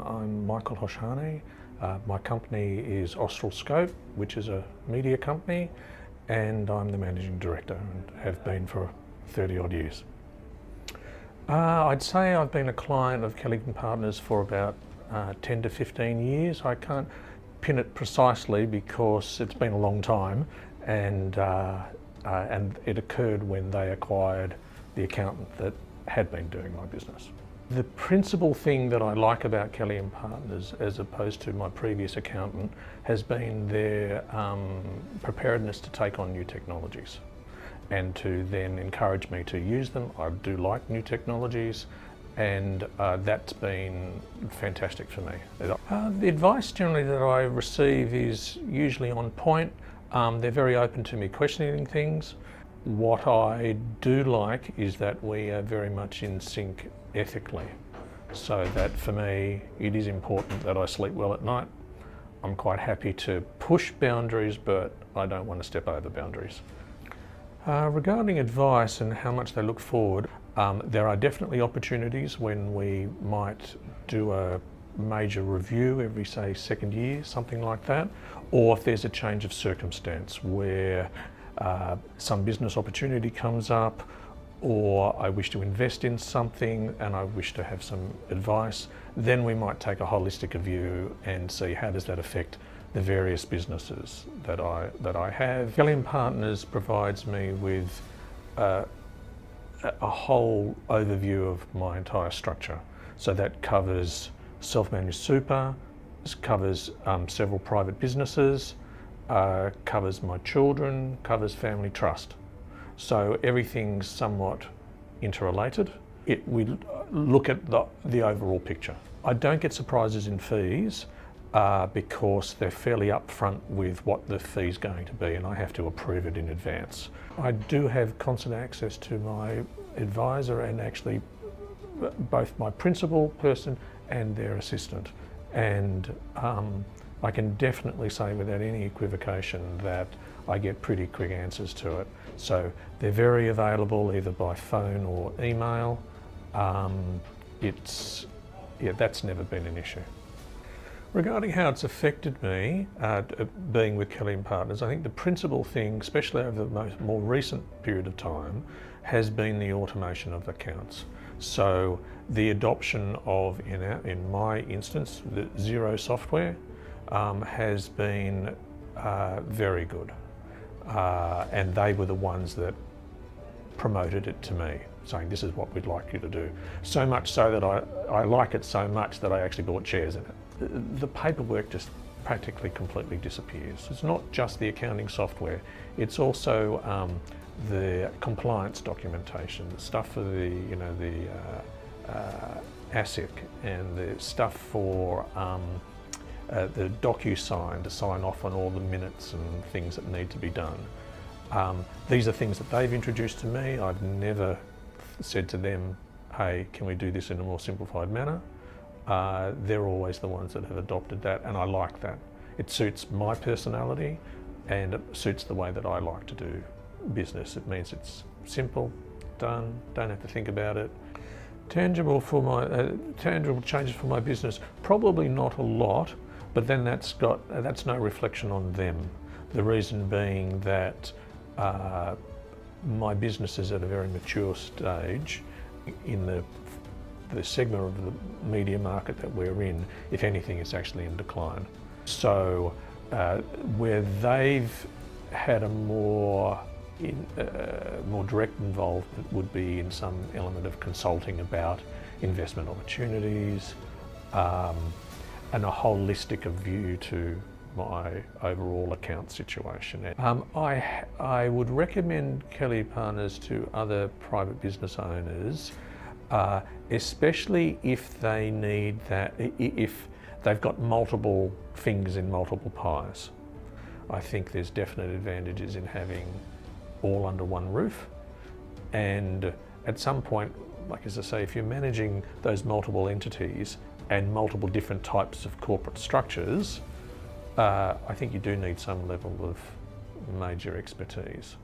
I'm Michael Harsanyi. My company is Austral, which is a media company, and I'm the managing director and have been for 30 odd years. I'd say I've been a client of Kelly+Partners for about 10 to 15 years. I can't pin it precisely because it's been a long time, and it occurred when they acquired the accountant that had been doing my business. The principal thing that I like about Kelly+Partners, as opposed to my previous accountant, has been their preparedness to take on new technologies and to then encourage me to use them. I do like new technologies, and that's been fantastic for me. The advice generally that I receive is usually on point. They're very open to me questioning things. What I do like is that we are very much in sync ethically, so that for me it is important that I sleep well at night. I'm quite happy to push boundaries, but I don't want to step over boundaries. Regarding advice and how much they look forward, there are definitely opportunities when we might do a major review every, say, second year, something like that, or if there's a change of circumstance where some business opportunity comes up, or I wish to invest in something and I wish to have some advice, then we might take a holistic view and see how does that affect the various businesses that I have. Kelly+Partners provides me with a whole overview of my entire structure. So that covers self-managed super, covers several private businesses, covers my children, covers family trust. So everything's somewhat interrelated. We look at the overall picture. I don't get surprises in fees because they're fairly upfront with what the fee's going to be, and I have to approve it in advance. I do have constant access to my advisor and actually both my principal person and their assistant. And I can definitely say without any equivocation that I get pretty quick answers to it. So they're very available either by phone or email. That's never been an issue. Regarding how it's affected me, being with Kelly+Partners, I think the principal thing, especially over the more recent period of time, has been the automation of accounts. So the adoption of, in my instance, the Xero software has been very good. And they were the ones that promoted it to me, saying this is what we'd like you to do. So much so that I like it so much that I actually bought shares in it. The paperwork just practically completely disappears. It's not just the accounting software, it's also the compliance documentation, the stuff for the ASIC, and the stuff for the DocuSign to sign off on all the minutes and things that need to be done. These are things that they've introduced to me. I've never said to them, hey, can we do this in a more simplified manner? They're always the ones that have adopted that, and I like that. It suits my personality and it suits the way that I like to do business. It means it's simple, done, don't have to think about it. Tangible changes for my business, probably not a lot, but then that's no reflection on them. The reason being that my business is at a very mature stage in the segment of the media market that we're in. If anything, it's actually in decline. So where they've had a more direct involvement would be in some element of consulting about investment opportunities and a holistic view to my overall account situation. I would recommend Kelly+Partners to other private business owners, especially if they need that, if they've got multiple fingers in multiple pies. I think there's definite advantages in having all under one roof, and at some point, like as I say, if you're managing those multiple entities and multiple different types of corporate structures, I think you do need some level of major expertise.